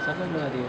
سفر بنا دیے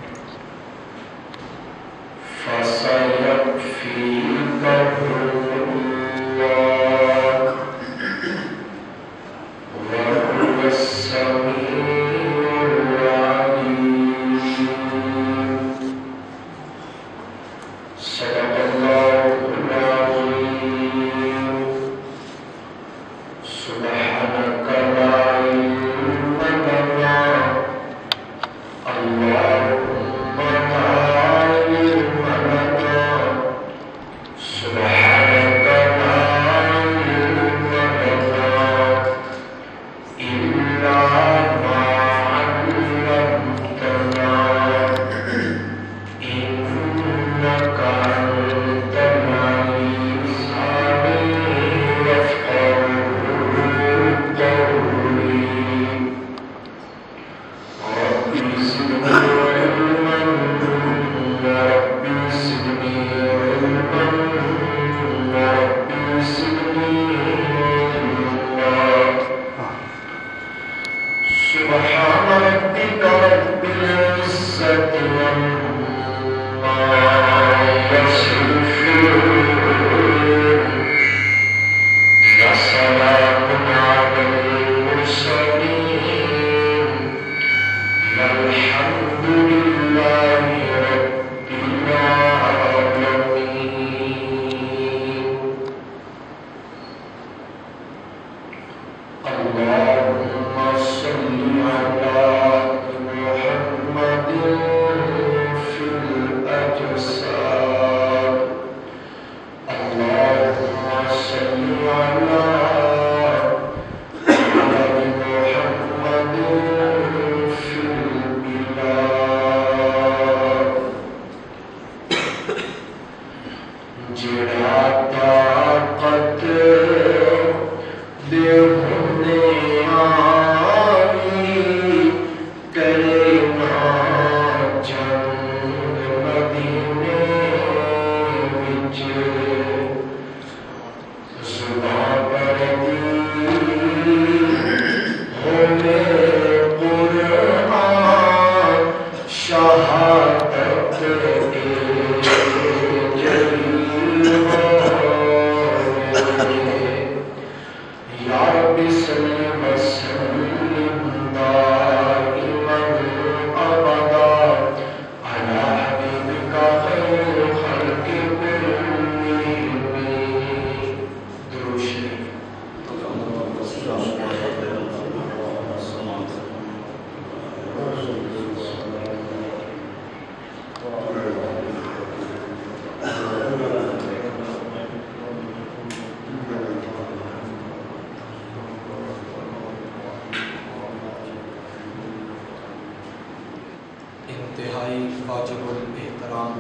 انتہائی واجب الاحترام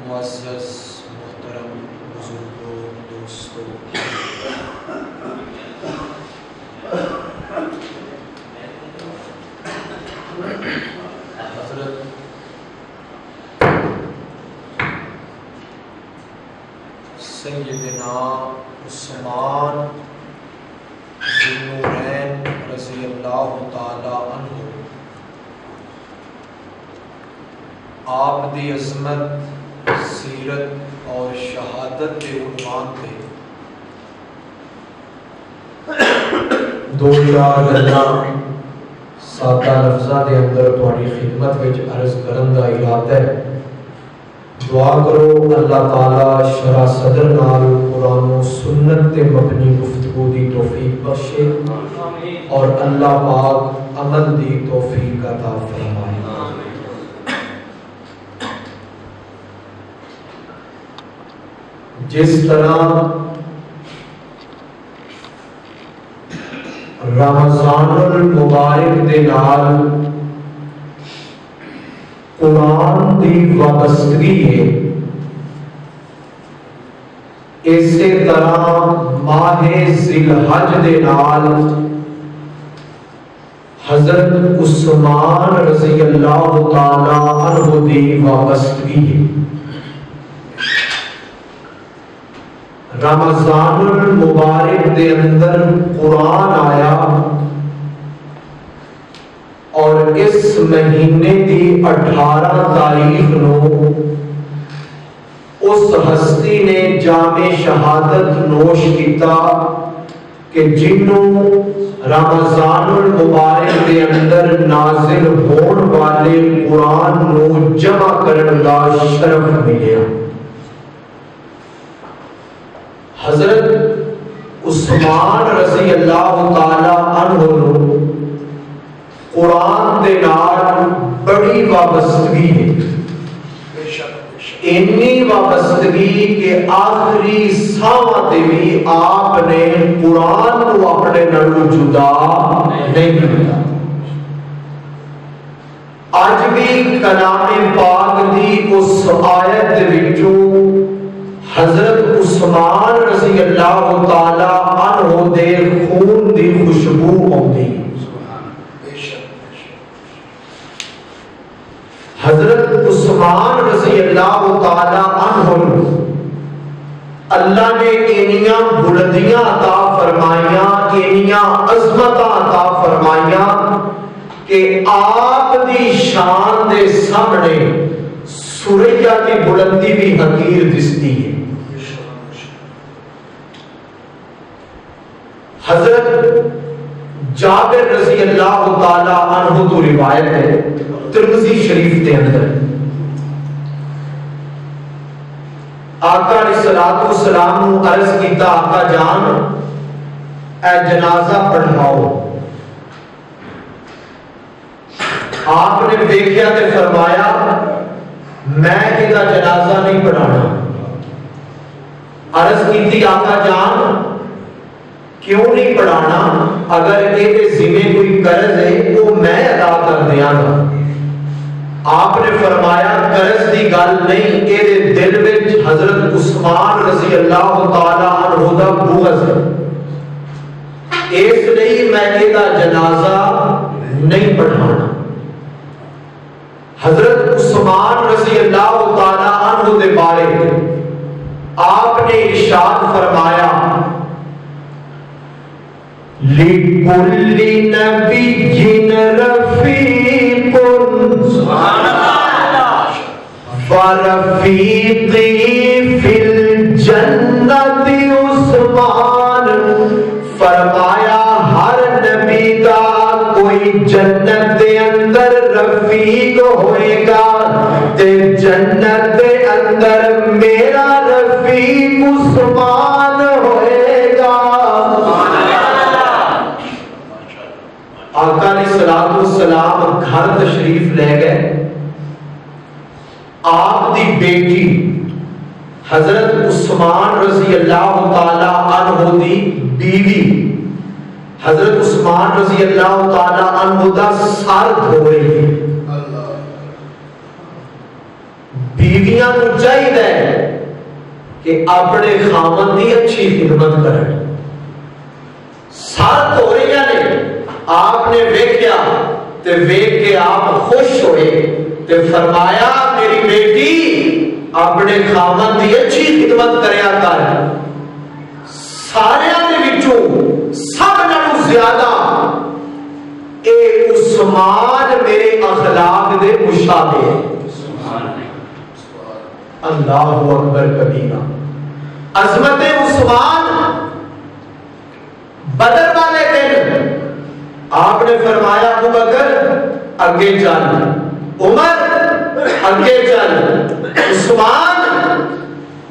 معزز محترم بزرگوں دوستوں، حضرت سیدنا عثمان ذی النورین رضی اللہ تعالی عنہ آپ دی عظمت، سیرت اور شہادت کے عنوان تے دو چار گلاں سادہ لفظاں دے اندر تہاڈی خدمت وچ عرض کرن دا ارادہ ہے۔ دعا کرو اللہ تعالی شرح صدر نال قرآن و سنت تے مبنی گفتگو دی توفیق بخشے اور اللہ پاک عمل دی توفیق عطا فرمائے۔ جس طرح رمضان المبارک دے نال قرآن دی وابستگی ہے، اسی طرح ماہ ذی الحج دے نال حضرت عثمان رضی اللہ تعالی عنہ دی وابستگی ہے۔ رمضان المبارک دے اندر قرآن آیا، اور اس مہینے دی 18 تاریخ نو اس ہستی نے جام شہادت نوش کیتا کہ جنوں رمضان المبارک کے اندر نازل ہون والے قرآن نو جمع کرن دا شرف ملیا۔ حضرت عثمان رضی اللہ تعالی عنہ نو قرآن دے نال بڑی وابستگی ہے، اتنی وابستگی کہ آخری ساواں تے بھی آپ نے قرآن کو اپنے نالوں جدا نہیں کیتا۔ اج بھی کلام پاک دی اس آیت دے وچوں حضرت عثمان رضی اللہ تعالی عنہ دے خون دی خوشبو آتی۔ حضرت عثمان رضی اللہ تعالی عنہ اللہ نے انیاں بلندیاں عطا فرمائیاں، انیاں عظمتاں عطا فرمائیاں کہ آپ دی شان دے سامنے سوریا کی بلندی بھی حقیر دستی ہے۔ حضرت جابر رضی اللہ تعالی عنہ تو روایت ہے ترمذی شریف کے اندر، آقا علیہ الصلوۃ والسلام نے عرض کیتا آقا جان اے جنازہ پڑھاؤ۔ آپ نے دیکھا تے فرمایا میں یہ جنازہ نہیں پڑھانا۔ عرض کیتی آقا جان کیوں نہیں پڑھانا؟ اگر یہ ذمہ کوئی قرض ہے وہ میں ادا کر دیاں گا۔ آپ نے فرمایا قرض دی گل نہیں، یہ دل وچ حضرت عثمان رضی اللہ تعالی عنہ دا بغض ہے، اس لیے میں یہ جنازہ نہیں پڑھانا۔ حضرت عثمان رضی اللہ تعالی عنہ دے بارے آپ نے ارشاد فرمایا لِكُلِّ نَبِيٍّ رَفِيقٌ وَرَفِيقِي فِي الْجَنَّةِ عثمان۔ فرمایا ہر نبی دا کوئی جنت دے اندر رفیق ہوئے گا تے جنت دے اندر میرا رفیق عثمان ہوئے گا۔ آقا علیہ الصلوۃ والسلام گھر تشریف لے گئے، آپ دی بیٹی حضرت عثمان رضی اللہ تعالی عنہ دی بیوی حضرت عثمان رضی اللہ تعالی عنہ دا سر دھو رہی ہے۔ بیویاں کو چاہیے کہ اپنے خاوند دی اچھی خدمت کریں، سر دھو رہی نے، آپ نے ویکھیا تے ویکھ کے آپ خوش ہوئے تے فرمایا میری بیٹی اپنے خاوند دی اچھی خدمت کریا کر۔ سارے دے وچوں سب نالوں زیادہ اے عثمان میرے اخلاق دے مشابہ ہے۔ اللہ اکبر کبیرہ۔ عظمت عثمان بدر والے دن آپ نے فرمایا ابو بکر آگے چل، عمر آگے چل، عثمان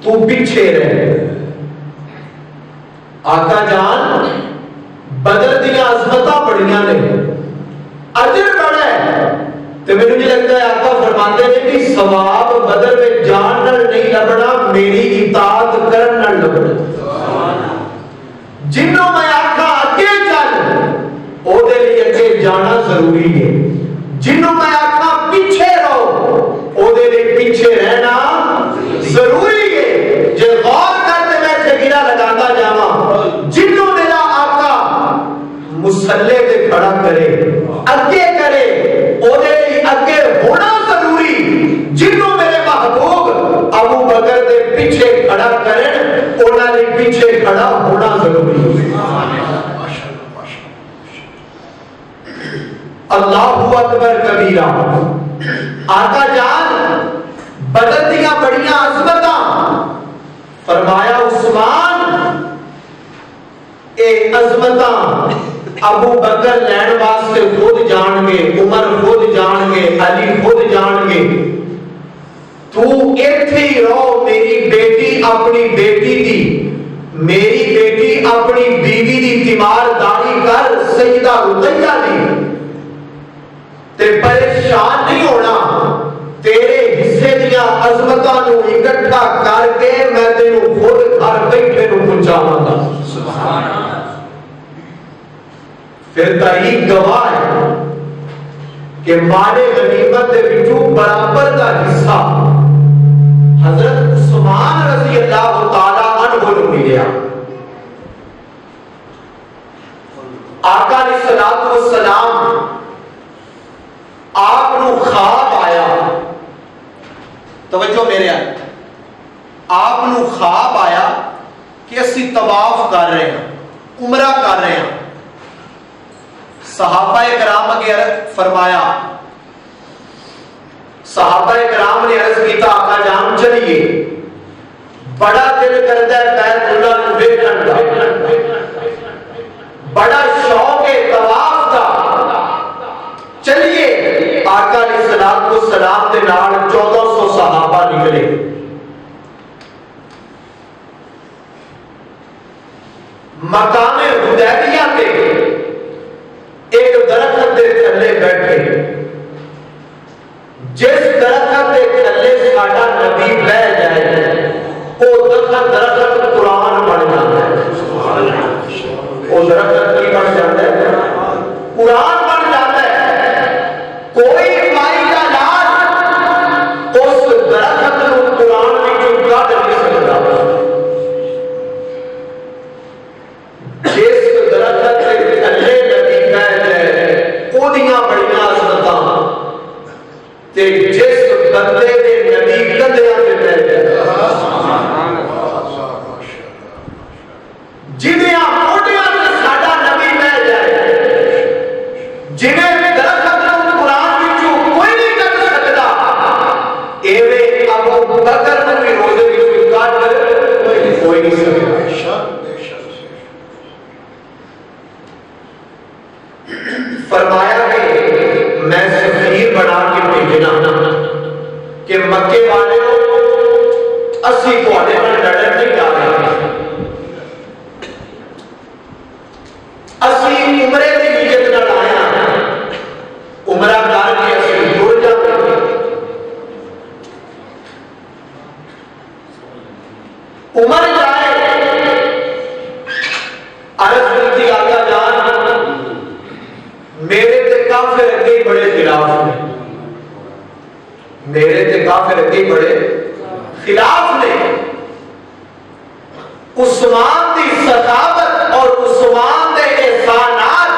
تو پیچھے رہ۔ آقا جان بدر دیا عظمتاں بڑیاں نے، اجر بڑا ہے، تو میں مجھے لگتا ہے آقا فرماتے ہیں کہ ثواب بدر میں جان نال نہیں لبنا، میری اطاعت کرن نال لبنا۔ جنوں میں آقا آگے چل او دے لیے اگے جانا ضروری ہے، جنوں میں آقا پیچھے رہو او دے لیے پیچھے رہنا ضروری ہے۔ جے غور کرتے میں تھگیرا لگاتا جاواں، جنوں میرا آقا مصلی تے کھڑا کرے اگے کرے او دے لیے اگے ہونا ضروری، جنوں میرے محبوب ابو بکر دے پیچھے کھڑا کرن انہاں دے پیچھے کھڑا ہونا ضروری ہے۔ اللہ اکبر کبیرہ. آقا جان بدر دیا بڑیاں عظمتاں فرمایا عثمان اے عظمتاں ابو بکر لین واسطے خود جان گے, عمر خود جان گے, علی خود جان گے. تو ایتھے ہی رہو, میری بیٹی اپنی بیٹی دی, میری بیٹی اپنی بیوی دی تیمارداری کر سیدہ رقیہ دی, تے پریشان نہیں ہونا. تیرے حصے دیا عظمتاں نو اکٹھا کر کے میں تینوں خود گھر بیٹھے نو پہنچاواں گا. سبحان اللہ. پھر تاریخ گواہ ہے کہ مال غنیمت دے وچوں برابر دا حصہ حضرت عثمان رضی اللہ تعالی عنہ نو ملیا. آقا علیہ الصلوۃ والسلام آپ نو خواب آیا, توجہ میرے آپ نو خواب آیا کہ اسی طواف کر رہے ہیں, عمرہ کر رہے ہیں. صحابہ کرام اگے فرمایا, صحابہ کرام نے عرض کیتا آقا جان چلیے, بڑا دل کرتا ہے بیت اللہ نو ویکھن دا, بڑا شوق ہے طواف دا, چلیے. آقا علیہ الصلوۃ والسلام دے نال 1400 صحابہ نکلے. مقام حدیبیہ تے ایک درخت دے تھلے بیٹھے, جس درخت دے تھلے ساڈا نبی بیٹھ جائے وہ درخت قرآن بن جاتا ہے. وہ درخت کی بن جاتا ہے, قرآن بن جاتا ہے. کوئی مائی کا علاج اس درخت کو قرآن میں جو کٹ نہیں سکتا. جس درخت کے تھلے نبی بیٹھ جائے اودیاں بڑیاں عظمتاں, تے جس بندے دے نبی کندیاں تے بیٹھ جائے, جنہاں موڈیاں تے ساڈا نبی بیٹھ جائے, جنہیں درخت نو قرآن وچوں کوئی نہیں کٹ سکدا, ایویں ابو بکر نو بھی روزے وچوں کٹ کوئی نہیں سکدا. فرمایا کہ میں سفیر بنا کے بھیجنا کہ مکے والے اسی تواڈے نال لڑن نہیں جا رہے, اسی عمرے دی نیت نال آئے ہاں, عمرہ کر کے اسی جڑ جاتے ہیں. عمر جائے عرض کرتی آقا جان میرے تے کافر اگے بڑے خلاف نے, میرے تے کافر اگے بڑے خلاف نے. عثمان دی سخاوت اور عثمان دے احسانات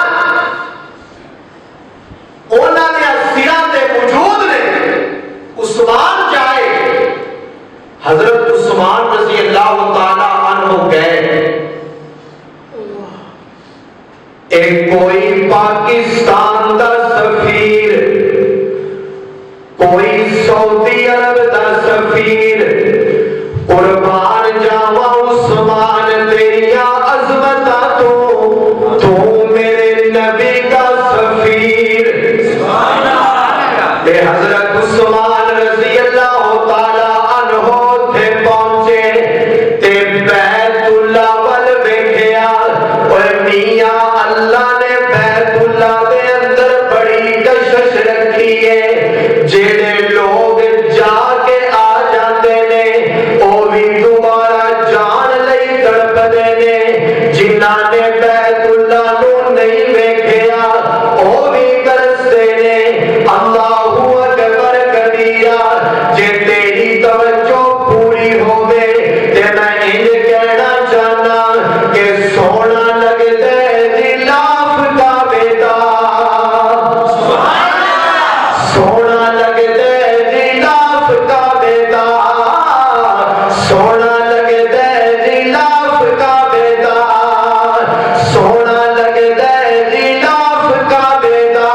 انہاں دے سراں تے موجود نے. عثمان جائے, حضرت عثمان رضی اللہ تعالی عنہ گئے. ایک کوئی پاکستان دا سفیر, کوئی سعودی عرب دا سفیر, قربان جاواں عثمان تیریاں عظمتاں تو میرے نبی کا سفیر. تے حضرت عثمان رضی اللہ تعالی عنہ تھے پہنچے تے بیت اللہ ول ویکھیا, اور میاں اللہ نے بیت اللہ دے اندر بڑی کشش رکھی ہے. جڑے لوگ جا کے آ جاندے نے او بھی دوبارہ جان لئی تڑپدے نے, جنہاں نے بیت اللہ نو نہیں ویکھیا او بھی ترسدے نے. اللہ اکبر کبیرہ. جے تیری توجہ پوری ہووے تے میں انج کہنا چاہنا کہ سونا لگدا ہے غلاف کعبے دا, سونا لگدا ہے غلاف کعبے دا, سونا لگدا ہے غلاف کعبے دا, سونا لگدا ہے غلاف کعبے دا,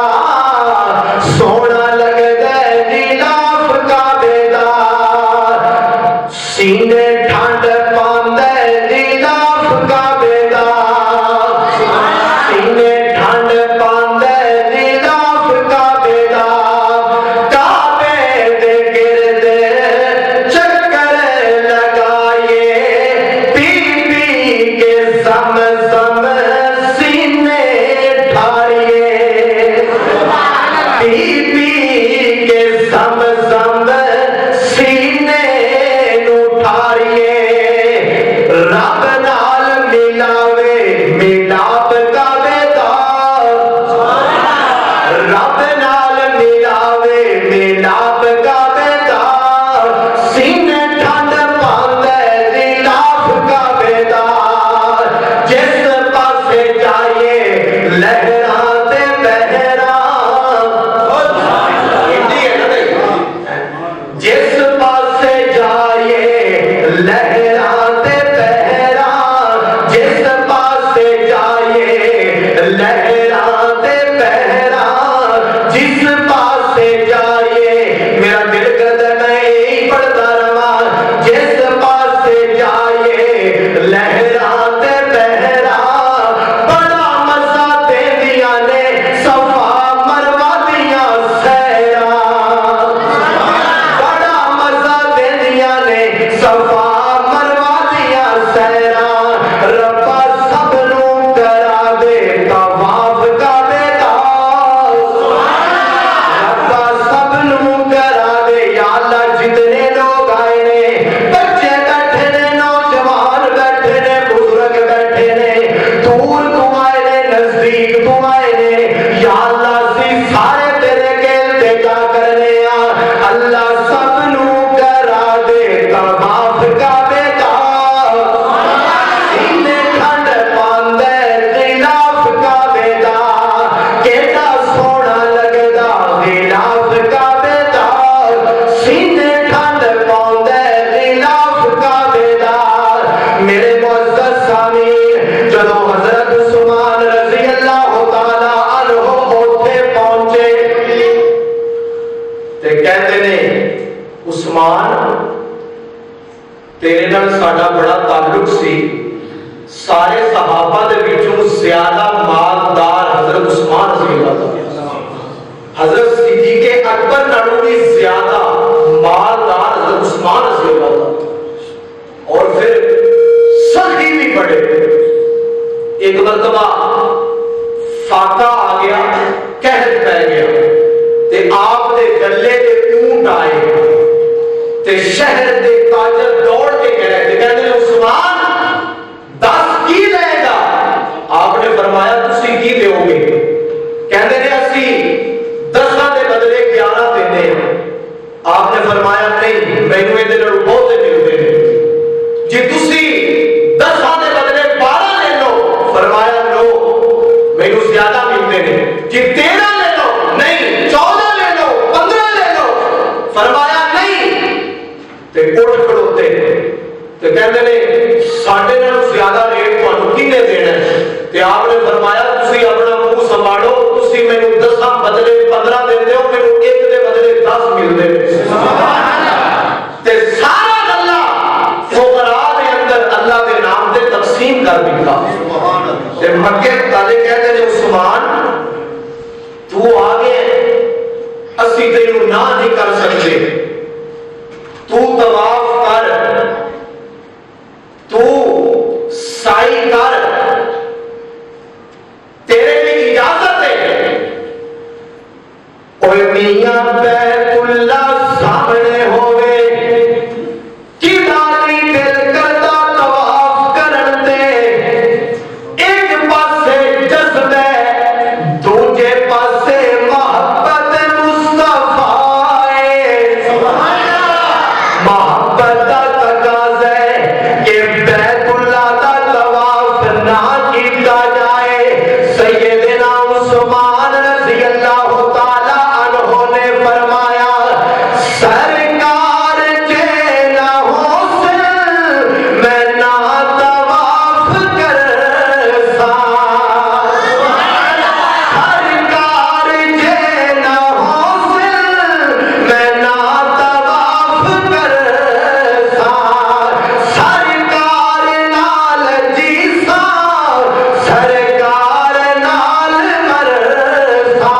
تے کہتے نے عثمان تیرے نال ساڈا بڑا تعلق سی، سارے صحابہ دے وچوں زیادہ مالدار حضرت عثمان رضی اللہ عنہ، حضرت صدیق اکبر نالوں بھی زیادہ مالدار حضرت عثمان رضی اللہ عنہ، اور پھر سخی بھی بڑے۔ ایک مرتبہ فاقہ آ گیا، قحط پہ گیا تے آپ دے گلے دے اونٹ آئے تے شہر دے تاجر دوڑ کے گئے تے کہتے ہیں عثمان دس کی لے گا؟ آپ نے فرمایا تسی کی دیو گے؟ کہتے ہیں اسی 10 دے بدلے 11 دینے ہیں۔ آپ نے فرمایا نہیں، مینوں اے دے نال بہت ملتے ہیں، جی تسی 10 دے بدلے 12 لے لو، فرمایا لو مینوں زیادہ ملتے ہیں، جی 13 لے لو، نہیں 14 لے لو، 15 لے لو، فرمایا نہیں، تے اٹھ کھڑوتے تے کہندے نے ساڈے نالوں زیادہ ریٹ تانوں کنے دینا ہے؟ تے آپ نے فرمایا تسی اپنا منہ سنبھالو، تسی مینوں 10 بدلے 15 دیندے ہو، مینوں ایک دے بدلے 10 ملدے نے۔ سبحان اللہ۔ تے سارا اللہ فقراء دے اندر اللہ دے نام تے تقسیم کر دیتا۔ سبحان اللہ۔ تے مکے والے کہتے نے عثمان تو آگے اسی تینوں نہ نہیں کر سکتے، تو طواف کر، تو سائی کر، تیرے لیے اجازت ہے۔ اوے میاں بیت اللہ سامنے ہوئے کی داری دل کرتا طواف کرن دے، ایک پاسے جذبے دوجے پاسے محبت مصطفیٰ ہے۔ سبحان اللہ۔ محبت دا تقاضا ہے کہ بیت اللہ دا طواف نہ کیتا جائے۔ سیدنا عثمان رضی اللہ تعالی عنہ نے فرمایا سرکار جے نہ حسن میں نہ طواف کرسا، سرکار جے نہ حسن میں نہ طواف کرسا، سرکار نال جیسا سرکار نال مرسا،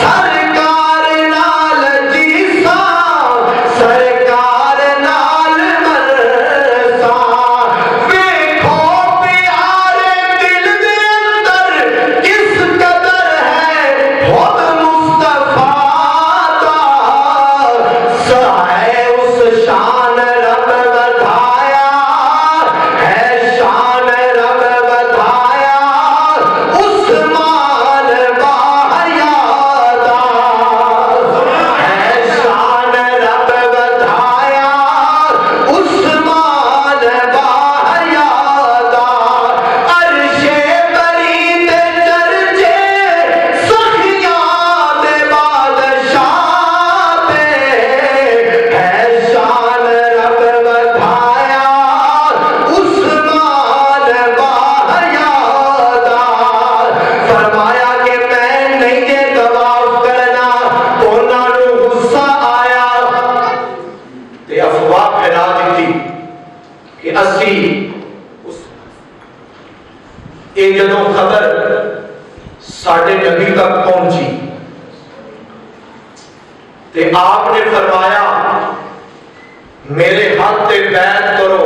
سرکار نال جیسا سرکار نال مرسا، ویکھو پیارے دل دے اندر کس قدر ہے خود مصطفیٰ دا، سہائے اس شان رب بدھایا ہے، شان رب بدھایا عثمان باحیادا ہے، شان رب بدھایا عثمان باحیادا، عرش بری تے چرچے سخیاں دے بادشاہ تے ہے، شان رب بدھایا عثمان باحیادا۔ فرمایا کہ میں نہیں یہ طواف کرنا، انہاں نوں غصہ آیا تے افواہ پھیلا دیتی کہ اسی یہ جدوں خبر ساڈے نبی تک پہنچی تے آپ نے فرمایا میرے ہاتھ تے بیعت کرو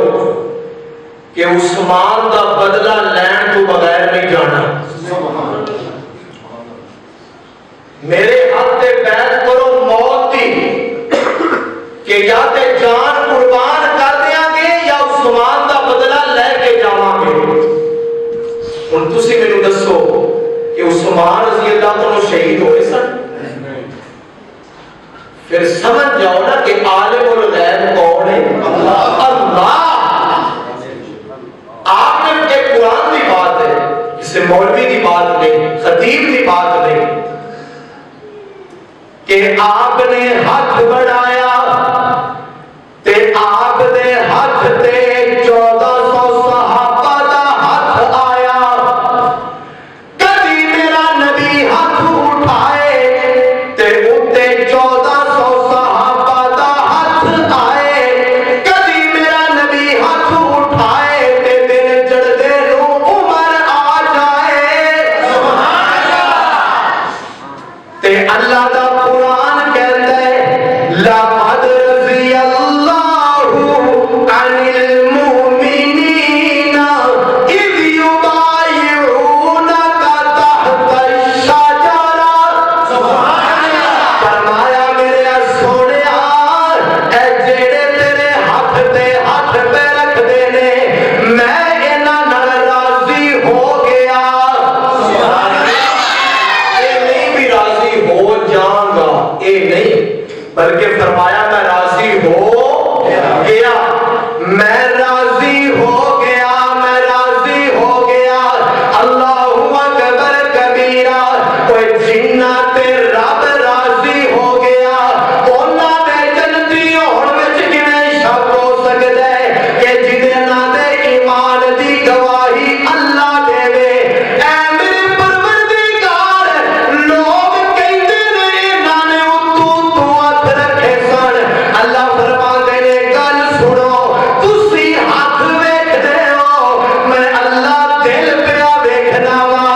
کہ عثمان دا بدلہ لین تو بغیر نہیں جانا، میرے ہاتھ تے بیعت کرو موت دی کہ یا تے جان قربان کر دیاں گے یا عثمان دا بدلہ لے کے جاواں گے۔ ہن تسی مینوں دسو کہ عثمان رضی اللہ عنہ شہید ہوئے سن؟ پھر سمجھ جاؤ نا کہ عالم الغیب کون ہے؟ اللہ۔ آپ نے ایک قرآن کی بات ہے، اسے مولوی کی بات نہیں، خطیب کی بات نہیں، کہ آپ نے ہاتھ بڑھایا تے آپ دے ہاتھ تے 1400 صحابہ دا ہاتھ آیا، کبھی میرا نبی ہاتھ اٹھائے تے اتے 1400 قرآن کہتا ہے لقد رضی اللہ عن المؤمنین اذ یبایعونک تحت الشجرہ. فرمایا میرے سونیا اے جڑے تیرے ہاتھ تے ہاتھ پہ رکھ دے نے میں انہاں نال راضی ہو گیا. اے نہیں بلکہ فرمایا میں راضی ہو گیا. میں راضی ہو گیا. میں راضی ہو گیا. اللہ اکبر کبیرہ. کوئی جنہ تے رب راضی ہو گیا انہاں دے جنتی ہون وچ کیویں شک ہو سکدا ہے کہ جنہاں دے ایمان دی گواہی اللہ دے وے. اے میرے پروردگار لوگ کہندے نے انہاں نے اتوں تو ہاتھ رکھے سن. اللہ فرماندے نے گل سنو تسی ہاتھ ویکھدے ہو میں اللہ دل پیا ویکھنا وا.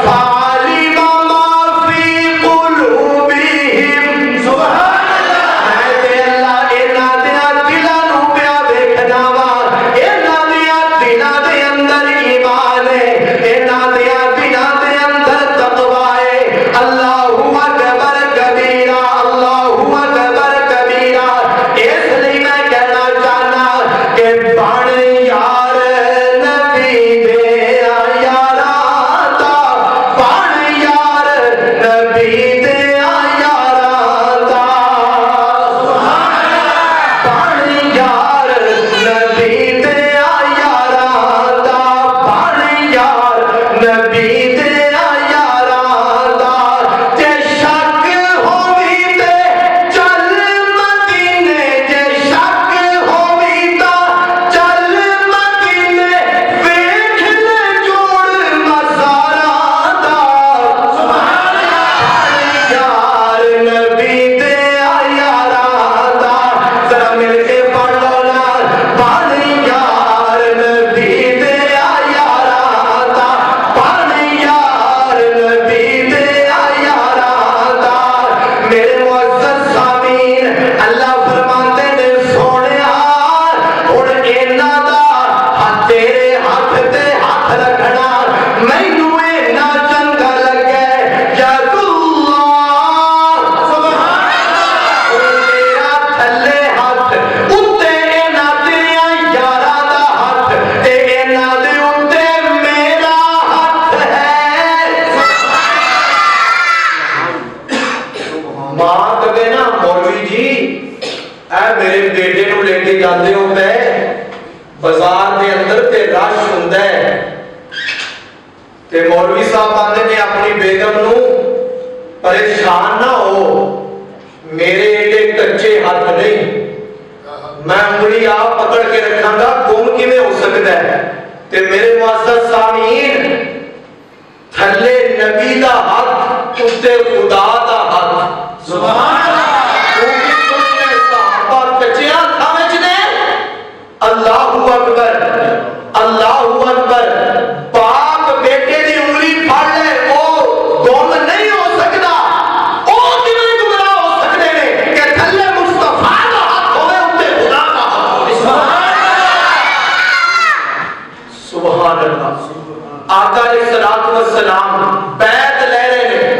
فعلم ما فی قلوبہم. سبحان اللہ. میں تے اللہ انہاں دیاں دلاں نوں پیا ویکھنا وا. انہاں دیاں دلاں دے اندر ایمان ہے. انہاں دیاں دلاں دے اندر تقوی ہے. اللہ اکبر کبیرہ. اللہ اکبر کبیرہ. اس لیے میں کہنا چاہنا کہ بن یار نبی دے یاراں دا. بن یار نبی دے یاراں دا. بن یار نبی دے یاراں دا. بن یار نبی دے یاراں دا. جے شک ہووی تے چل مدینے. جے شک ہووی تا چل مدینے. ویکھ لے جوڑ مزاراں دا. سبحان اللہ. یار نبی دے یاراں دا. ذرا مل کے پڑھ لو نا. بن یار نبی دے یاراں دا. بن یار نبی دے یاراں دا. میرے معزز سامعین اللہ فرماندے نے سونیا ہن انہاں دا تیرے ہاتھ تے ہاتھ رکھنا مینوں اینا چنگا لگے. ید اللہ. سبحان اللہ. میرا تھلے ہاتھ اُتے انہاں تیریاں یاراں دا ہاتھ تے انہاں دے اُتے میرا ہاتھ ہے. ماں کہے نا مولوی جی اے میرے بیٹے نو لے کے جاندے ہو پے بازار دے اندر تے رش ہوندا ہے تے مولوی صاحب آندے نے اپنی بیگم نو پریشان نہ ہو میرے ایڈے کچے ہاتھ نہیں میں انگلی آپ پکڑ کے رکھاں گا گم کیویں ہو سکدا ہے. تے میرے معزز سامعین تھلے نبی دا ہاتھ اُتے خدا دا ہاتھ. سبحان اللہ. کیونکہ تم نے صحابہ کچیاں ہاتھاں وچ نے. اللہ اکبر. اللہ اکبر. پاک بیٹے دی انگلی پھڑ لے او گم نہیں ہو سکدا. او کیویں گمراہ ہو سکدے نے کہ تھلے مصطفیٰ دا ہاتھ ہوے اُتے خدا دا ہاتھ ہوے. سبحان اللہ. آقا علیہ الصلوۃ والسلام بیعت لے رہے ہیں.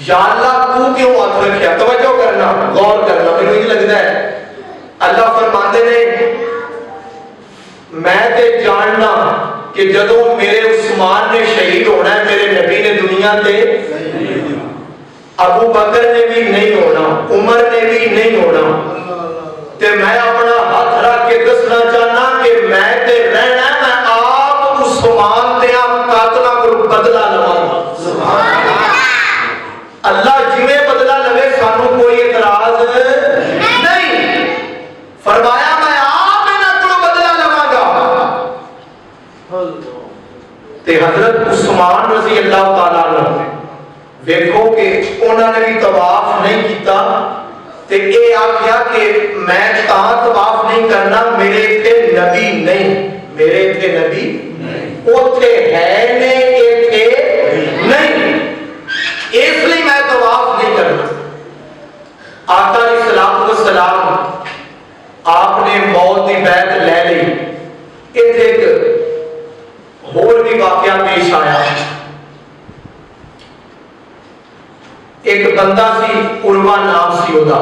یا اللہ تو کیوں ہاتھ رکھیا. توجہ کرنا غور کرنا. مجھے یہ لگتا ہے اللہ فرماندے نے میں تے جاننا کہ جدوں میرے عثمان نے شہید ہونا ہے میرے نبی نے دنیا تے ابو بکر نے بھی نہیں ہونا عمر نے بھی نہیں ہونا. تے میں اپنا ہاتھ رکھ کے دسنا چاہنا کہ میں تے رہنا میں آپ عثمان تے قاتلاں کو بدلہ لواں گا. سبحان اللہ. اللہ جویں بدلہ لوے سانو کوئی اعتراض نہیں. فرمایا میں آپ انہاں کو بدلہ لواں گا. تے حضرت عثمان رضی اللہ تعالیٰ عنہ دیکھو کہ انہوں نے بھی طواف نہیں کیتا تے اے آکھیا کہ میں تاں طواف نہیں کرنا میرے تھے نبی نہیں. میرے تھے نبی اوتھے ہے نے ایتھے نہیں اس لیے میں طواف نہیں کرنا. نے موت کی بیعت لے لی. اتنے ایک ہور بھی واقعہ پیش آیا. ایک بندہ سی عروہ نام سی وہدا.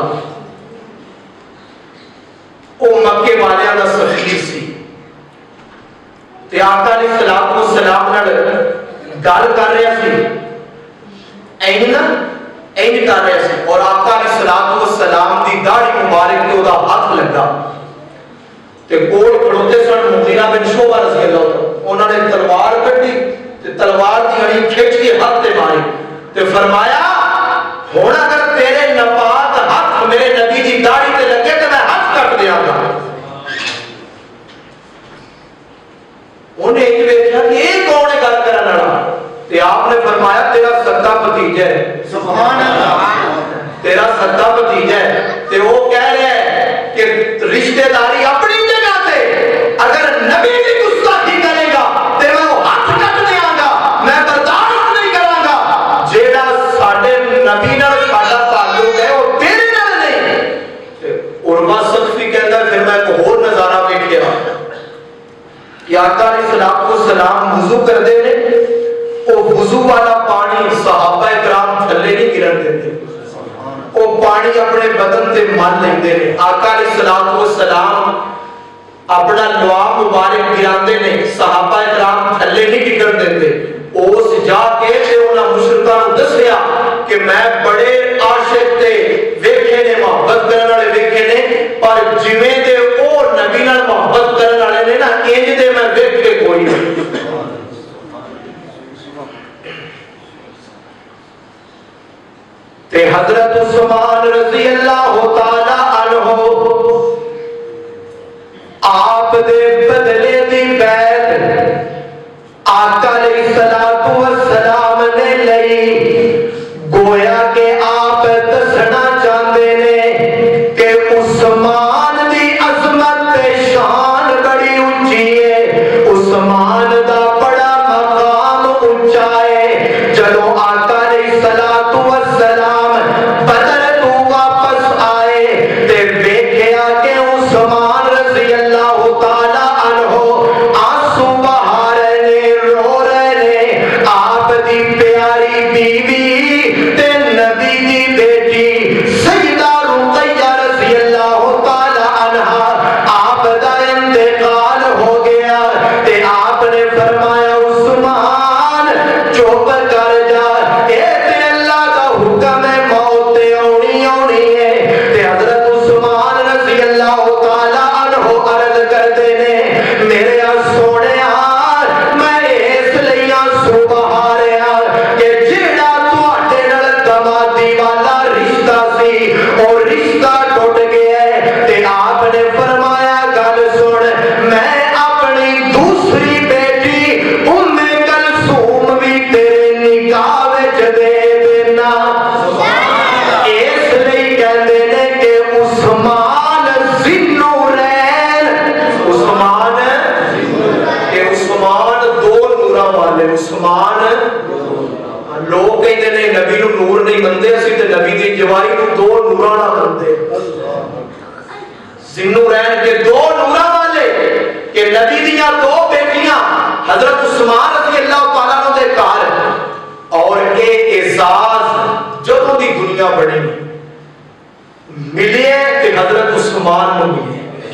وہ مکے والیاں دا سفیر سی. تے آقا علیہ الصلوۃ والسلام نال گل کر رہا سی. اینج کر رہا سی اور آقا علیہ الصلوۃ والسلام دی داڑھی مبارک تے وہدا ہاتھ لگا. تے کول کھڑوتے سن مغیرہ بن شعبہ رضی اللہ عنہ. انہوں نے تلوار کٹی تے تلوار دی اڑی کھچ کے ہاتھ تے ماری تے فرمایا ہن اگر تیرے نپاک ہاتھ میرے نبی دی داڑھی تے لگے تے میں ہاتھ کٹ دیاں گا. انہیں یہ دیکھا کہ یہ کون ہے گل کرنے والا. تے آپ نے فرمایا تیرا سگا بھتیجا ہے. سبحان اللہ. تیرا سگا بھتیجا ہے. تے وہ کہہ رہا ہے کہ رشتہ داری اپنی جگہ تے اگر نبی دی گستاخی کرے گا تے میں وہ ہاتھ کٹ دیاں گا. میں برداشت نہیں کراں گا. جیڑا ساڈے نبی نال ساڈا تعلق ہے وہ تیرے نال نہیں. تے عروہ سقفی کہندا پھر میں ایک ہور نظارہ ویکھیا کہ آقا علیہ الصلوۃ والسلام وضو کردے نے. وہ وضو والا پانی صحابہ کرام تھلے نہیں گرن دیتے. وہ پانی اپنے بدن تے مل لیندے نے. آقا علیہ الصلوۃ والسلام اپنا لعاب مبارک گراندے نے. صحابہ کرام تھلے نہیں ڈگن دیتے. اس جا کے تے انہاں مشرکاں نوں دسیا کہ میں بڑے عاشق تے ویکھے نے محبت کرن والے ویکھے نے پر جویں دے او نبی نال محبت کرن والے نے نا انج دے میں ویکھے کوئی نہیں. تے حضرت عثمان رضی اللہ تعالی عنہ آپ دے بدلے دی بیعت آقا علیہ الصلوۃ والسلام نے لئی. گویا کہ آپ دسنا چاہتے نے کہ عثمان دی عظمت تے شان بڑی اونچی ہے. عثمان دا بڑا مقام اونچا ہے. جدوں آقا علیہ الصلوۃ والسلام بدر تو واپس آئے تے ویکھیا کہ عثمان رضی اللہ تعالی عنہ آنسو بہا رہے نے, رو رہے نے. آپ دی پیاری بیوی تے نبی دی بیٹی سیدہ رقیہ رضی اللہ تعالی عنہا آپ دا انتقال ہو گیا. تے آپ نے فرمایا عثمان چپ کر جا, اے تے اللہ دا حکم ہے, موت تے آنی آنی ہے. تے حضرت عثمان رضی اللہ تعالی عنہ عرض کرتے نے میرے سونیا میں اس لیے آنسو بہا رہا کہ جیڑا تواڈے نال دمادی والا رشتہ سی او رشتہ ٹوٹ گیا ہے. تے آپ نے فرمایا گل سن, میں اپنی دوسری بیٹی ام کلثوم بھی تیرے نکاح وچ دے دینا. اس لیے کہندے نے کہ عثمان ذنورین. عثمان کہ عثمان دو نوراں والے. عثمان لوگ کہتے نے نبی نو نور نہیں منتے, اسی تے نبی دی جوائی نو دو نوراں نہ منتے. ذنورین کے دو نوراں والے کہ نبی دیاں دو بیٹیاں حضرت عثمان رضی اللہ تعالیٰ عنہ دے گھر. اور اے اعزاز جدوں دی دنیا بڑی ملے کہ حضرت عثمان نو ملے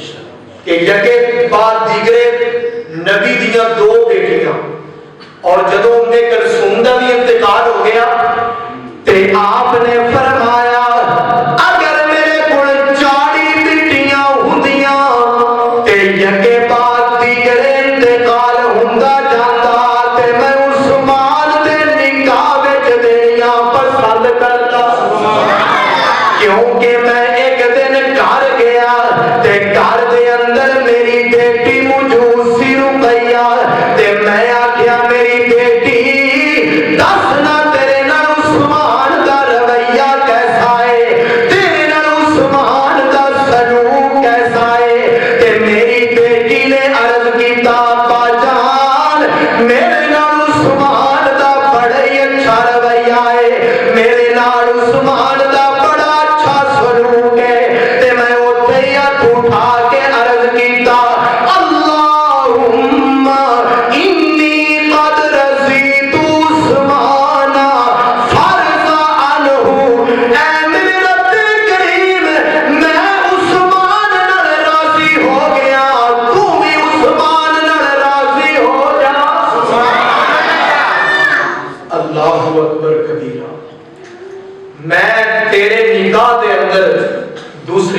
کہ یکے بعد دیگرے نبی دیاں دو بیٹیاں. اور جدوں ام کلثوم دا بھی انتقال ہو گیا تے آپ نے فرمایا اگر میرے کول 40 بیٹیاں ہوندیاں تے یکے بعد دیگرے انتقال ہوندا جاندا تے میں عثمان دے نکاح وچ دینیاں پسند کردا. کیونکہ میں ایک دن گھر گیا تے گھر دے اندر میری بیٹی موجود سی رقیہ. تے میں آکھیا میری بیٹی دس نا تیرے نال عثمان دا رویہ کیسا ہے, تیرے نال عثمان دا سلوک کیسا ہے. تے میری بیٹی نے عرض کیتا ابا جان میرے نال عثمان دا بڑا ہی اچھا رویہ ہے, میرے نال عثمان دا بڑا اچھا سلوک ہے. تے میں اوتھے ہی ہاتھ اٹھا کے عرض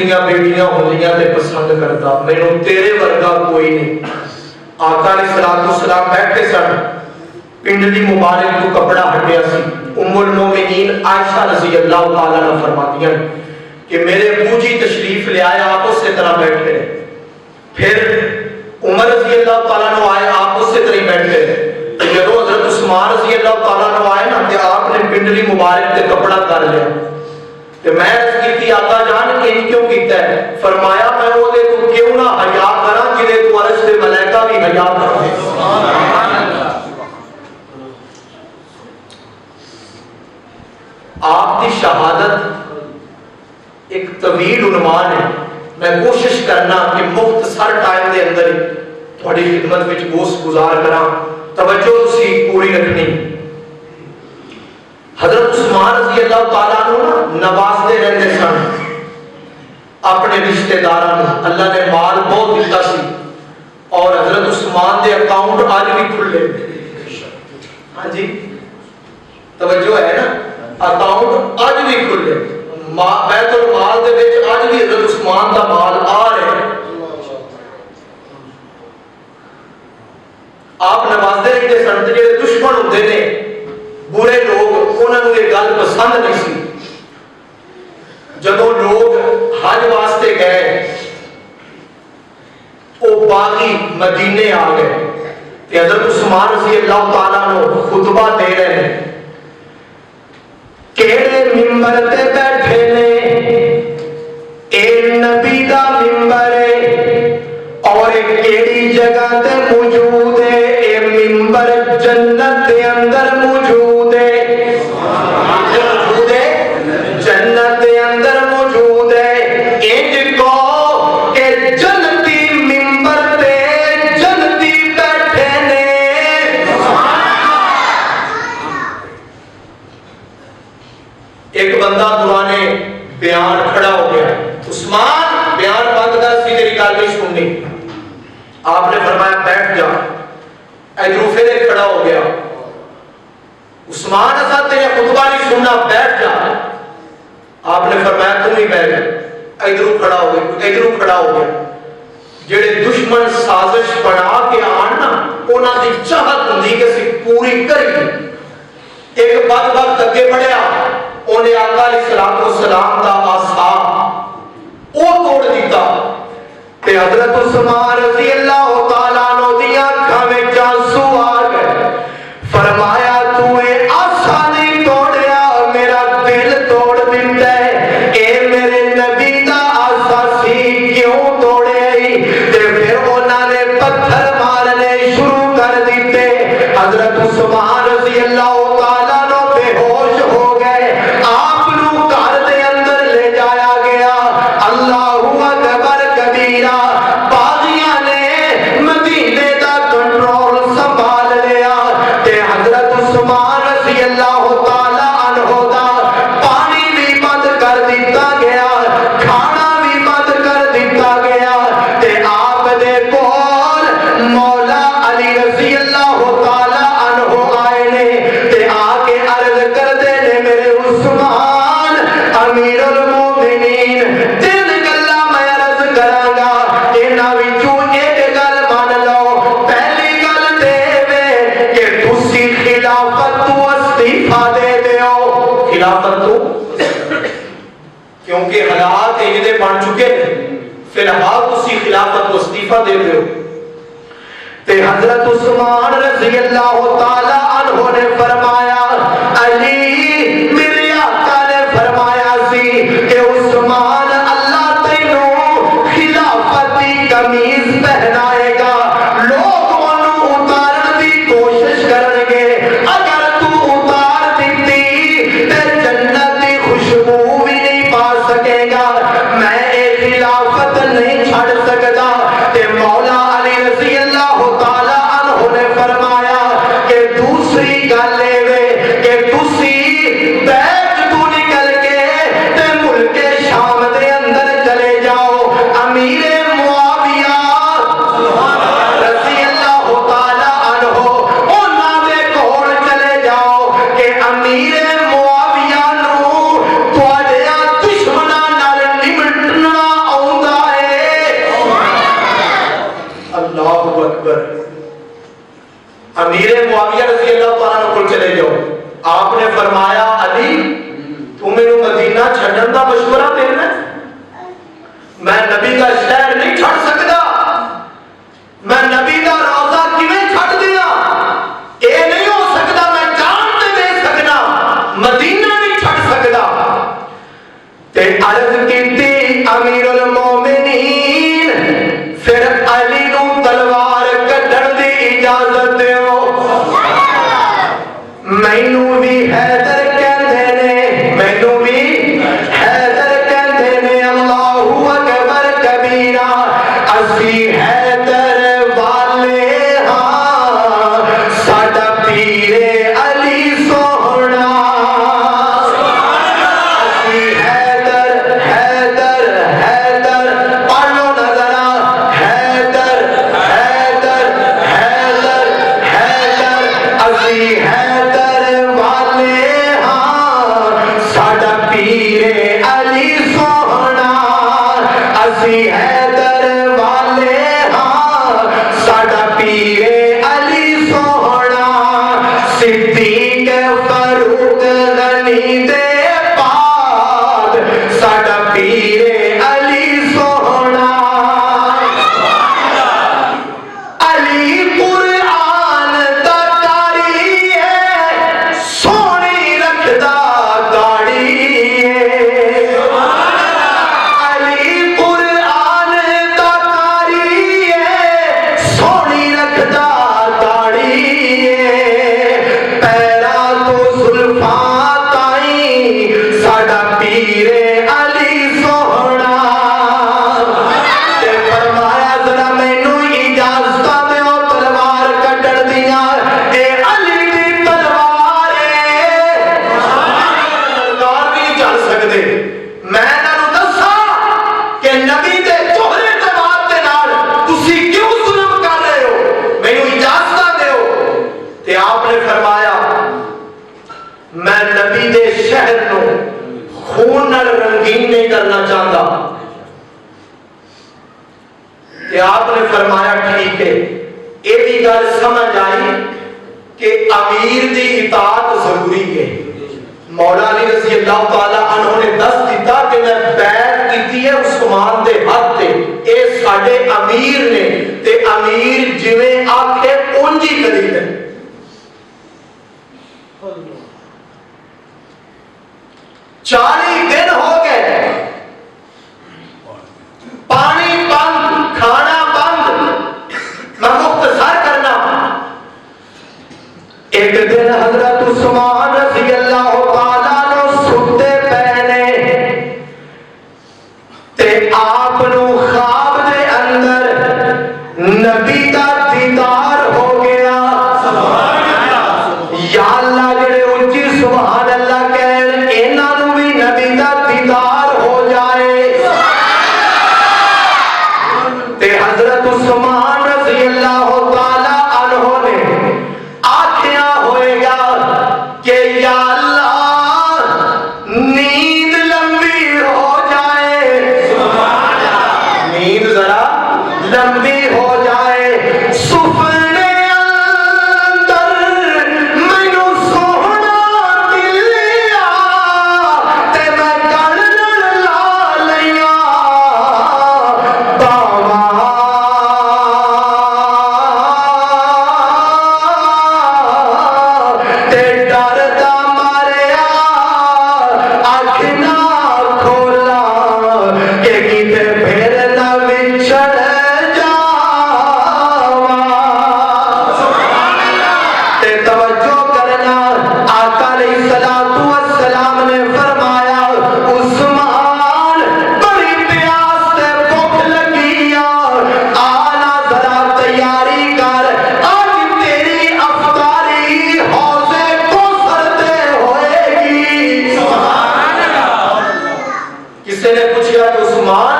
دوسریاں بیٹیاں ہوندیاں تے پسند کرتا، مینوں تیرے ورگا کوئی نہیں۔ آقا علیہ الصلوۃ والسلام بیٹھے سن، پنڈلی مبارک تو کپڑا ہٹیا سی۔ ام المومنین عائشہ رضی اللہ تعالیٰ عنہ فرماتی ہیں کہ میرے ابو جی تشریف لے آئے، آپ اس سے طرح بیٹھے رہے۔ پھر عمر رضی اللہ تعالیٰ عنہ آئے، آپ اس سے طرح بیٹھے رہے۔ جب حضرت عثمان رضی اللہ تعالیٰ عنہ آئے نا کہ آپ نے پنڈلی مبارک تے کپڑا کر لیا، کہ میں عرض کی تھی آقا جان یہ کیوں کیتا ہے؟ فرمایا میں وہ دے تو کیوں نہ حیا کراں جدے تو عرش دے ملائکہ بھی حیا کرتے۔ آپ کی شہادت ایک طویل عنوان ہے، میں کوشش کرنا کہ مختصر ٹائم دے اندر تھوڑی خدمت وچ گوشت گزار کراں، توجہ تسی پوری رکھنی۔ حضرت عثمان رضی اللہ تعالیٰ عنہ نوازتے رہتے سن اپنے رشتہ داراں، اللہ نے مال بہت دیتا سی اور حضرت عثمان دے اکاؤنٹ آج بھی کھلے۔ ہاں جی توجہ ہے نا، اکاؤنٹ آج بھی کھلے، بیت المال دے وچ آج بھی حضرت عثمان دا مال آ رہا ہے۔ آپ نوازتے رہتے سن تے جڑے دشمن ہوندے نے برے لوگ انہوں نے یہ گل پسند نہیں سی۔ جدوں لوگ حج واسطے گئے وہ باغی مدینے آ گئے تے حضرت عثمان رضی اللہ تعالیٰ عنہ خطبہ دے رہے ہیں، کیڑے ممبر تے بیٹھے نے، اے نبی دا ممبر ہے اور کیڑی جگہ تے موجود ہے، اے ممبر جنت دے اندر موجود ہے، جنت دے اندر موجود ہے۔ انج کو کہ جنتی ممبر تے جنتی بیٹھے نے۔ ایک بندہ درانے بیان کھڑا ہو گیا، عثمان بیان بند کر، سی تیری گل نہیں سننی۔ آپ نے فرمایا بیٹھ جا، ادھر پھر ایک کھڑا ہو گیا، عثمان اسا تیرے خطبہ نہیں سننا، بیٹھ جا۔ آپ نے فرمایا تم ہی بیٹھ جا، ادھر کھڑا ہو گیا، ادھر کھڑا ہو گیا۔ جڑے دشمن سازش بنا کے آن نا انہاں دی چاہت ہوندی کہ اسی پوری کریے۔ ایک بدبخت اگے بڑھیا، انہیں آقا علیہ الصلوۃ والسلام دا عصا او توڑ دیتا تے حضرت عثمان رضی اللہ تعالیٰ عنہ دی آنکھاں وچ آنسو آ گئے۔ فرمایا تو اے عصا نہیں توڑیا، میرا دل توڑ دیتا ہے، اے میرے نبی دا عصا سی کیوں توڑے؟ تے پھر انہاں نے پتھر مارنے شروع کر دیتے۔ حضرت عثمان رضی اللہ تعالیٰ عنہ بے ہوش ہو گئے، آپ نو گھر دے اندر لے جایا گیا۔ اللہ اکبر کبیرہ، باغیاں نے مدینے دا کنٹرول سنبھال لیا تے حضرت عثمان رضی اللہ تعالی عنہ دا پانی بھی بند کر دیتا گیا، کھانا بھی بند کر دیتا گیا تے آپ دے کول مولا علی رضی اللہ تعالی عنہ آئے نے تے آ کے عرض کر دے نے میرے عثمان امیر المومنین تین گلاں میں عرض کراں گا، انہاں وچوں ایک گل مان لو۔ پہلی گل تے وے کہ تسی خلافت تو استعفا دے دیو، خلافت تو کیونکہ حالات یہ دے بن چکے فی الحال تسی خلافت کو استعفا دے دیو۔ تے حضرت عثمان رضی اللہ تعالی عنہ نے فرمایا، علی میرے آقا نے فرمایا سی کہ عثمان اللہ تینوں خلافت کی قمیض پہنائے گا، لوگ انہوں اتارن دی کوشش کریں گے، اگر تو اتار دیتی تے جنت دی خوشبو بھی نہیں پا سکے گا، میں اے خلافت نہیں چھڑ سکتا۔ تے مولا علی رضی اللہ تعالی عنہ نے فرمایا کہ دوسری گل میں نبی کا شہر نہیں چھڑ سکتا، میں نبی کا روزہ کیویں چھڑ دیا؟ اے نہیں ہو سکتا، میں جان تے دے سکنا، مدینہ نہیں چھڑ سکتا۔ تے عرض کیتی امیر المومنین پھر علی نو تلوار کڈن دی اجازت دیو۔ مینوں بھی حیدر کہندے نے، مینوں بھی حیدر کہندے نے، اللہ اکبر کبیرہ، اسی حیدر والے ہاں، ساڈا پیر علی سوہنا۔ اسی حیدر حیدر حیدر پڑھ لو نظر حیدر حیدر حیدر حیدر، اسی حیدر والے ہاں، ساڈا پیر علی سوہنا۔ اسی حیدر والے ہاں، ساڈا پیر علی سوہنا۔ صدیق فاروق غنی دے بعد ساڈا پیر علی سوہنا۔ علی قرآن دا قاری ہے، سونی رکھدا داڑھی ہے۔ علی قرآن دا قاری ہے، سونی رکھدا داڑھی ہے۔ پیرا تو زلفاں تائیں ساڈا پیر علی سوہنا۔ تے فرمایا ذرا مینوں اجازت دیو تلوار کڈن دیاں، اے علی دی تلوار ہے، تلوار بھی نہیں چل سکدے۔ میں انہاں نوں دساں کہ نبی دے چہرے تے بات دے نال تسی کیوں ظلم کر رہے ہو، مینوں اجازت دیو۔ تے آپ نے فرمایا میں نبی دے شہر نو خون نال رنگین نہیں کرنا چاہتا۔ کہ آپ نے فرمایا ٹھیک ہے، یہ بھی گل سمجھ آئی کہ امیر دی اطاعت ضروری ہے۔ مولا علی رضی اللہ تعالیٰ عنہ نے دس دیتا کہ میں بیعت کیتی ہے عثمان دے ہاتھ تے، اے ساڈے امیر نے، تے امیر جویں آکھے اونجی کری ہے۔ 40 دن ہو گئے، پانی بند، کھانا بند۔ میں مختصر کرنا، ایک دن حضرت عثمان رضی اللہ تعالیٰ عنہ ستے پہنے تے آپ نو خواب دے اندر نبی دا دیدار ہو گیا۔ یا اللہ جڑے اونچی سبحان اللہ کہن، انہاں نوں بھی نبی دا دیدار ہو جائے۔ تے حضرت عثمان رضی اللہ تعالی عنہ نے آکھیا ہوئے گا کہ یا اللہ نیند لمبی ہو جائے، نیند ذرا لمبی ہو جائے، سفنے اندر مینوں سوہنا ملیا، تے میں گل نال لا لیاں باواں، تے ڈر دا ماریا اکھ نہ کھولا کہ کتے پھر نہ وچھڑ جاواں۔ تے توجہ کرنا، آقا علیہ الصلوۃ والسلام نے فرمایا عثمان بڑی پیاس تے بھوک لگی آنا ذرا تیاری کر، آج تیری افطاری حوضے کوثر تے ہوئے گی۔ کسی نے پوچھا کہ عثمان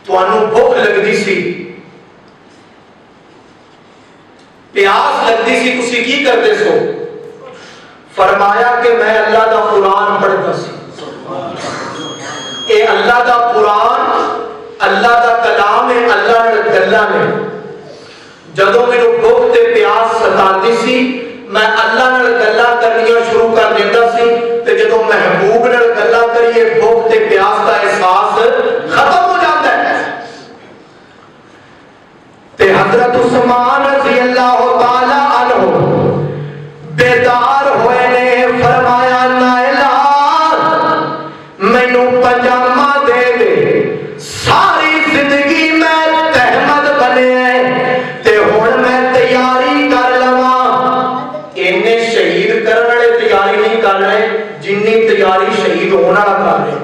تانوں بھوک لگدی سی، پیاس لگدی سی، تسی کی کرتے سو؟ فرمایا کہ میں اللہ دا قرآن پڑھتا سی۔ اے اللہ دا قرآن اللہ دا کلام ہے، اللہ نے گلاں نے۔ جدوں مینوں بھوک تے پیاس ستاتی سی، میں اللہ نال گلاں کرنیاں شروع کر دیتا سی، تے جدوں محبوب محبوب نال گلاں کریے بھوک تے پیاس دا احساس ختم ہو جاتا ہے۔ تے حضرت عثمان رضی اللہ تعالی عنہ بیدار ہوئے نے فرمایا نائلہ مینوں پجامہ دے دے، ساری زندگی میں تہمت بنے تے ہن میں تیاری کر لواں۔ اینے شہید کرن والے تیاری نہیں کر رہے جنی تیاری شہید ہونا کر رہے۔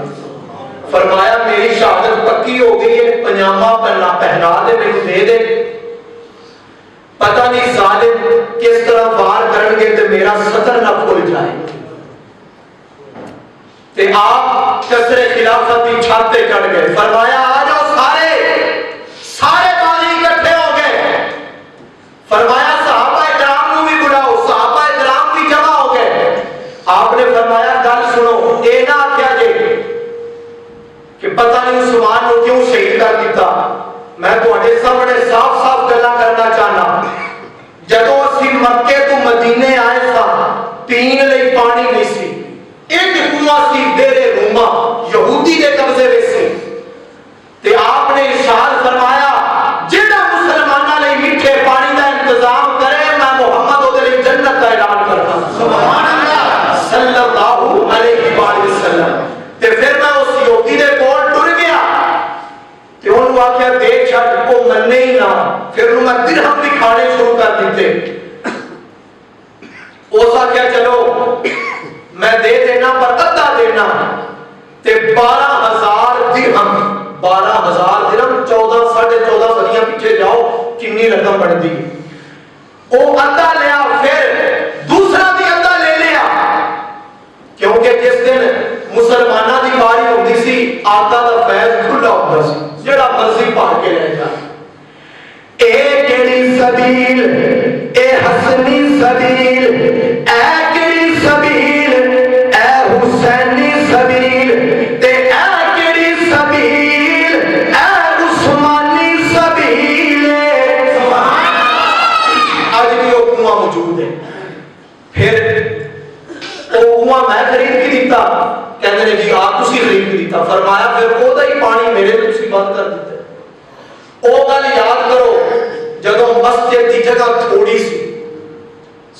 فرمایا میری شہادت پکی ہو گئی ہے، پجامہ پہنا دے مینوں دے دے، پتہ نہیں ظالم کس طرح وار کرن گے تے میرا سطر نہ کھل جائے۔ تے آپ قصر خلافت کی چھت تے چڑھ گئے، فرمایا آ جاؤ سارے بازی اکٹھے ہو گئے۔ فرمایا صحابہ کرام نو بھی بلاؤ، صحابہ کرام بھی جمع ہو گئے۔ آپ نے فرمایا گل سنو، اے نہ آکھیا جے کہ پتہ نہیں عثمان نو کیوں شہید کر دیتا، میں تواڈے سامنے صاف صاف گلاں کرنا چاہنا۔ جدوں اسی مکے تو مدینے آئے سا پین لئی پانی نہیں سی، ایک کنواں سی دیر روما یہودی دے قبضے وچ سی، تے آپ نے ارشاد فرمایا جہاں مسلماناں لئی میٹھے پانی دا انتظام کرے میں محمد او دے لئی جنت دا اعلان کرنا سبحان اللہ صلی اللہ علیہ وآلہ وسلم۔ تے پھر میں اس یہودی دے کول ٹر گیا تے انہوں آکھیا دیکھ چھڈ کو مننے ہی نہ، پھر انہوں میں درہم بھی کھانے شروع کر دیتے۔ اس آکھیا چلو میں دے دینا پر ادھا دینا، تے 12,000 درہم 14 ساڑھے 14 صدیاں پیچھے جاؤ کنی رقم بڑھتی، وہ ادھا لیا، پھر دوسرا بھی ادھا لے لیا، کیونکہ جس دن مسلمانہ دی باری ہوندی سی آقا دا فیض کھلا ہوتا سی، جڑا مرضی پاڑ کے لے جا۔ اے کیڑی سبیل اے حسنی سبیل، اے کیڑی سبیل اے حسینی سبیل، تے اے کیڑی سبیل اے عثمانی سبیل۔ آج بھی وہ کنواں موجود ہے۔ پھر وہ کنواں میں خرید کے دیتا، کہتے ہیں جی آپ تسی خرید کے دیتا، فرمایا پھر وہ ہی پانی میرے تو تسی بند کر دیتے۔ وہ گل یاد کرو جدوں مسجد کی جگہ تھوڑی سی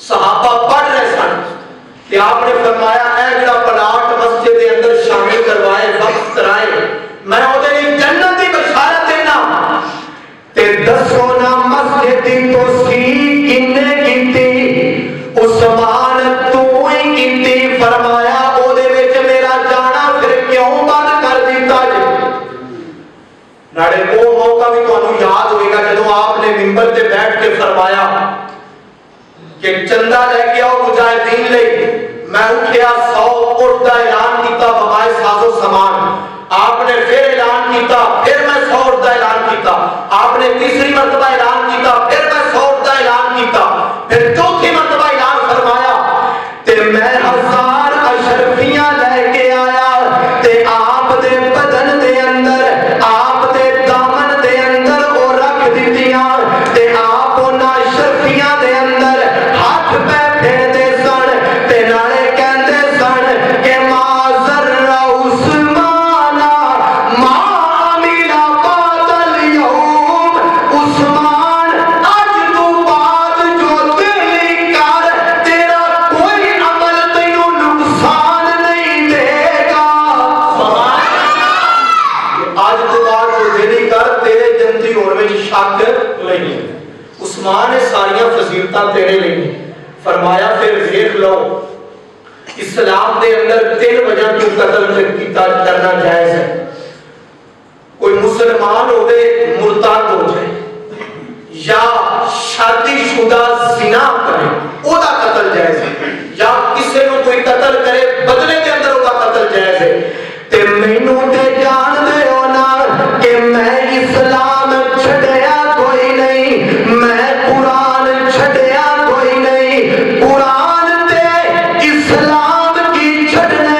صحابہ پڑھ رہے سن کہ آپ نے فرمایا اے جڑا پلاٹ مسجد کے اندر شامل کروائے وقت کرائے میں وہ دے جنت کی بشارت دینا، تے دسو نا مسجد کی توسیع کنے کیتی؟ عثمان تو ہی کیتی۔ فرمایا وہ دے وچ میرا جانا پھر کیوں بند کر دیتا جی؟ ناڑے وہ موقع بھی تو یاد ہوئے گا جدوں آپ نے منبر تے بیٹھ کے فرمایا کہ چندہ لے کے آؤ مجاہدین لئی، میں اٹھیا 100 اٹھ دا اعلان کیتا بغائے ساز و سامان، آپ نے پھر اعلان کیتا، پھر میں 100 اٹھ دا اعلان کیتا، آپ نے تیسری مرتبہ اعلان کیتا، پھر میں 100 اٹھ دا اعلان کیتا، پھر چوتھی مرتبہ اعلان فرمایا تے میں 1000 اشرفیاں لے کے آیا، تے آپ دے بدن دے اندر آپ دے دامن دے اندر وہ رکھ دیتیاں، تے آپ انہاں اشرفیاں دے اندر ہاتھ پہ پھیرتے سن، تے نالے کہندے سن کہ ما ذرہ عثمانہ ما عمل بعد اليوم، عثمان اج تو بعد جو دل کر تیرا کوئی عمل تینوں نقصان نہیں دے گا۔ آج تو بعد جو دل کر تیرے جنتی ہونے میں شک نہیں۔ عثمان نے ساریاں فضیلتاں تیرے لئی، فرمایا پھر دیکھ لو اسلام دے اندر 3 وجہ تو قتل کیتا کرنا جائز ہے۔ کوئی مسلمان ہوئے مرتد ہو جائے یا شادی شدہ زنا کرے او دا قتل جائز ہے، یا کسی نو کوئی قتل کرے بدلے کے اندر او دا قتل جائز ہے۔ تے مینوں تے جان دے ہو نا کہ میں اسلام چھڈیا کوئی نہیں، میں قرآن چھڈیا کوئی نہیں، قرآن تے اسلام کی چھڈنے،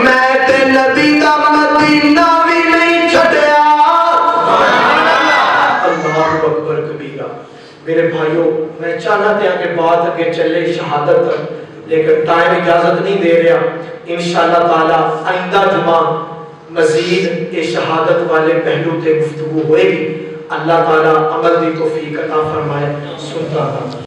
میں تے نبی دا مدینہ بھی نہیں چھڈیا۔ اللہ اکبر کبیرہ۔ میرے بھائیوں میں چاہنا تھا کہ بات اگے چلے شہادت تک، لیکن ٹائم اجازت نہیں دے رہا. انشاءاللہ تعالی آئندہ جمعہ مزید یہ شہادت والے پہلو تے گفتگو ہوئے گی. اللہ تعالی عمل دی توفیق عطا فرمائے. سنتا